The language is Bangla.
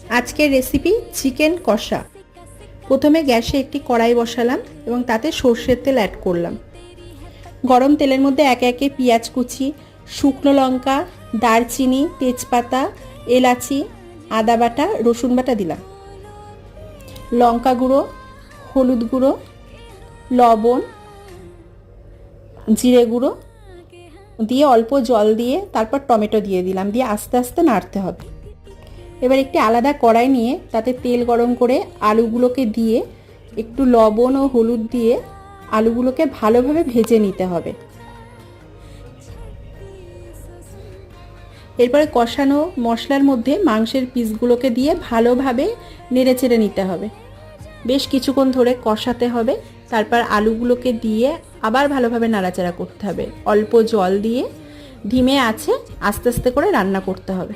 আজকের রেসিপি চিকেন কষা। প্রথমে গ্যাসে একটি কড়াই বসালাম এবং তাতে সর্ষের তেল অ্যাড করলাম। গরম তেলের মধ্যে একে একে পেঁয়াজ কুচি, শুকনো লঙ্কা, দারচিনি, তেজপাতা, এলাচি, আদা বাটা, রসুন বাটা দিলাম। লঙ্কা গুঁড়ো, হলুদ গুঁড়ো, লবণ, জিরে গুঁড়ো দিয়ে অল্প জল দিয়ে তারপর টমেটো দিয়ে দিলাম, দিয়ে আস্তে আস্তে নাড়তে হবে। এবার একটি আলাদা কড়াই নিয়ে তাতে তেল গরম করে আলুগুলোকে দিয়ে একটু লবণ ও হলুদ দিয়ে আলুগুলোকে ভালোভাবে ভেজে নিতে হবে। এরপরে কষানো মশলার মধ্যে মাংসের পিসগুলোকে দিয়ে ভালোভাবে নেড়েচেড়ে নিতে হবে। বেশ কিছুক্ষণ ধরে কষাতে হবে। তারপর আলুগুলোকে দিয়ে আবার ভালোভাবে নাড়াচাড়া করতে হবে। অল্প জল দিয়ে ধিমে আঁচে আস্তে আস্তে করে রান্না করতে হবে।